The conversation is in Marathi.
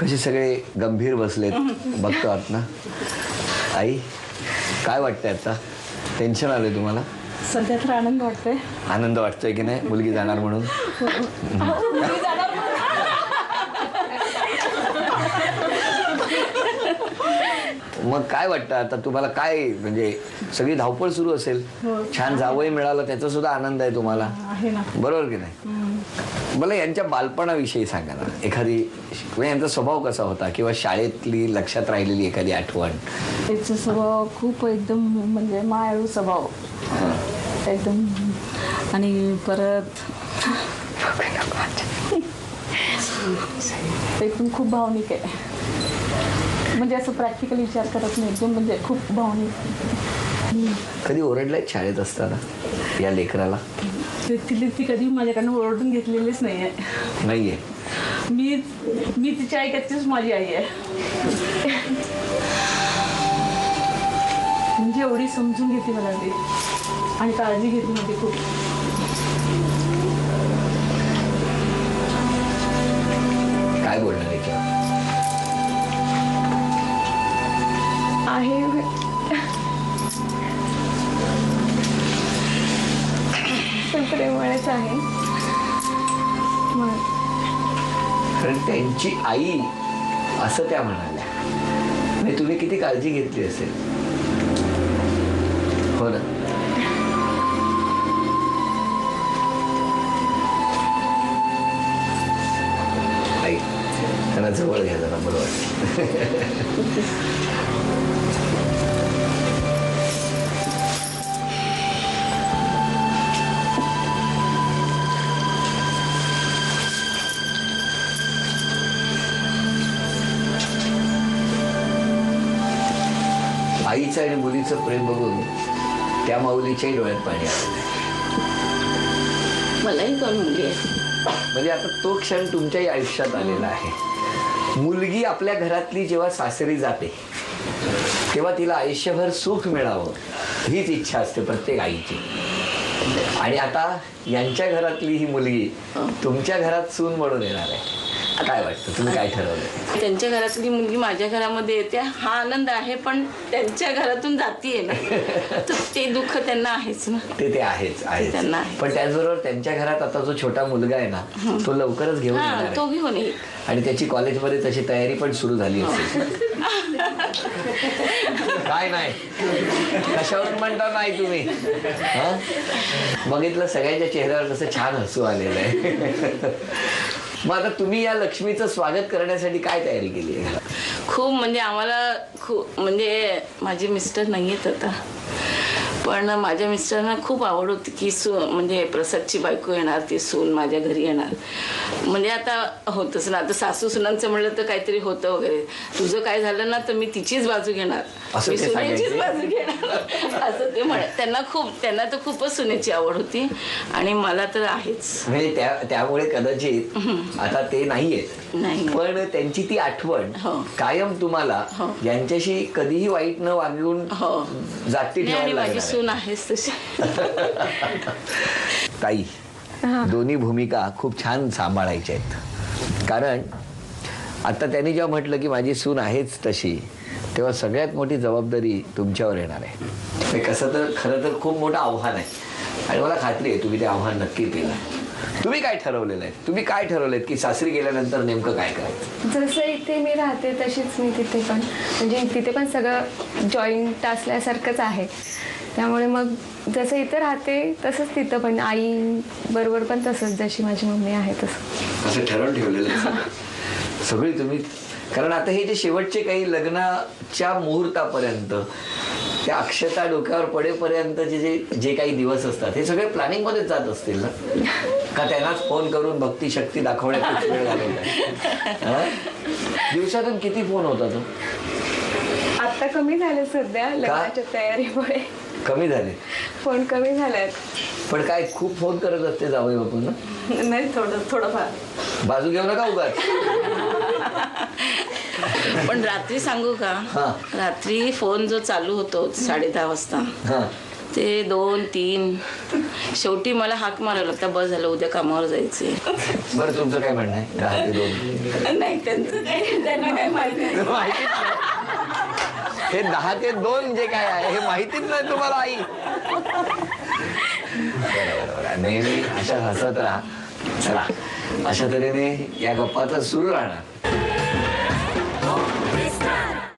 कसे सगळे गंभीर बसलेत बघतो आहात ना. आई काय वाटतंय आता? टेन्शन आलंय तुम्हाला? सध्या तर आनंद वाटतोय. आनंद वाटतोय की नाही मुलगी जाणार म्हणून? मग काय वाटतं आता तुम्हाला? काय म्हणजे सगळी धावपळ सुरू असेल. छान जावई मिळालं त्याचा सुद्धा आनंद आहे तुम्हाला, बरोबर की नाही? मला यांच्या बालपणाविषयी सांगा ना एखादी, म्हणजे यांचा स्वभाव कसा होता किंवा शाळेतली लक्षात राहिलेली एखादी आठवण. त्याचा स्वभाव खूप एकदम म्हणजे मायाळू स्वभाव एकदम. आणि परत एकदम खूप भावनिक आहे. म्हणजे असं प्रॅक्टिकल विचार करत नाही, एकदम म्हणजे खूप भावनिक. कधी ओरडलाय शाळेत असताना या लेकराला? ती कधी माझ्याकडनं ओरडून घेतलेलीच नाही आहे. नाहीये. मी तिची आई कधीच माझी आई आहे. म्हणजे एवढी समजून घेते मला ती आणि काळजी घेते माझी खूप. काय बोलणार याच्यावर? आहे प्रेमळच आहे. कारण त्यांची आई असं त्या म्हणाल्या आणि तुम्ही किती काळजी घेतली असेल, हो ना? आई त्यांना जवळ घ्या जरा, बरं वाटतं. आईचं आणि मुलीचं प्रेम बघून त्या माऊलीच्याही डोळ्यात पाणी आलेलं आहे. मलाही 2 मुली आहेत. म्हणजे आता तो क्षण तुमच्याही आयुष्यात आलेला आहे. मुलगी आपल्या घरातली जेव्हा सासरी जाते तेव्हा तिला आयुष्यभर सुख मिळावं हीच इच्छा असते प्रत्येक आईची. आणि आता यांच्या घरातली ही मुलगी तुमच्या घरात सून म्हणून येणार आहे. काय वाटतं, तुम्ही काय ठरवलं? त्यांच्या घरातली मुलगी माझ्या घरामध्ये येते हा आनंद आहे, पण त्यांच्या घरातून जातीये ना तर ते दुःख त्यांना आहेच ना. ते आहेच त्यांना आहे. पण त्याचबरोबर त्यांच्या घरात आता जो छोटा मुलगा आहे ना तो लवकरच घेऊन येणार आहे. तो घेऊन येईल आणि त्याची कॉलेजमध्ये तशी तयारी पण सुरू झाली असेल. काय नाही कशावरून म्हणता नाही तुम्ही? बघितलं सगळ्यांच्या चेहऱ्यावर कसं छान हसू आलेलं आहे. मग आता तुम्ही या लक्ष्मीचं स्वागत करण्यासाठी काय तयारी केली आहे? खूप म्हणजे आम्हाला खूप म्हणजे माझे मिस्टर नाही आहेत आता, पण माझ्या मिस्टरांना खूप आवड होती की म्हणजे प्रसादची बायको येणार, ती सून माझ्या घरी येणार. म्हणजे आता होतच ना, आता सासू सुनांचं म्हणलं तर काहीतरी होतं वगैरे. तुझं काय झालं ना तर मी तिचीच बाजू घेणार, मी सुनेचीच बाजू घेणार असं ते त्यांना तर खूपच सुनेची आवड होती आणि मला तर आहेच. म्हणजे त्यामुळे कदाचित आता ते नाहीयेत, नाही पण त्यांची ती आठवण कायम तुम्हाला यांच्याशी कधीही वाईट न वागून जाती ठेवायला माझी सून आहेच तशी. ताई, दोन्ही भूमिका खूप छान सांभाळायच्या आहेत. कारण आता त्यांनी जेव्हा म्हटलं की माझी सून आहेच तशी, तेव्हा सगळ्यात मोठी जबाबदारी तुमच्यावर येणार आहे. कसं तर खरं तर खूप मोठं आव्हान आहे आणि मला खात्री आहे तुम्ही ते आव्हान नक्की केलं. तुम्ही काय ठरवलेलं आहे? तुम्ही काय ठरवलेत की सासरी गेल्यानंतर नेमकं काय करायचं? जसं इथे मी राहते तशीच मी तिथे पण, म्हणजे तिथे पण सगळं जॉईंट असल्यासारखंच आहे. त्यामुळे मग जसं इथं राहते तसंच तिथं पण आई बरोबर पण तसंच, जशी माझी मम्मी आहे तसं. असं ठरवून ठेवलेलं आहे सगळी तुम्ही. कारण आता हे जे शेवटचे काही लग्नाच्या मुहूर्तापर्यंत त्या अक्षता डोक्यावर पडेपर्यंतचे जे काही दिवस असतात हे सगळे प्लॅनिंग मध्येच जात असतील ना? का त्यांनाच फोन करून भक्ती शक्ती दाखवण्यात वेळ घालवताय? दिवसातून किती फोन होता तो? आता कमी झालं सध्या लग्नाच्या तयारीमुळे. कमी झाले फोन कमी झाल्यात. पण काय खूप फोन करत असते जावई बापू ना? नाही थोडंफार. बाजू घेऊ नका उगाच. पण रात्री सांगू का, रात्री फोन जो चालू होतो 10:30 वाजता ते 2-3 शेवटी मला हाक मारायला लागता, बस झालं उद्या कामावर जायचे. बरं तुमचं काय म्हणणं आहे 10 ते 2? नाही त्यांचं काय, त्यांना काय माहिती नाही. माहितीच नाही. हे 10 ते 2 जे काय आहे हे माहितीच नाही तुम्हाला आई. बरोबर, नेहमी अशा हसत राहा. चला, अशा तऱ्हेने या गप्पा तर सुरू राहणार.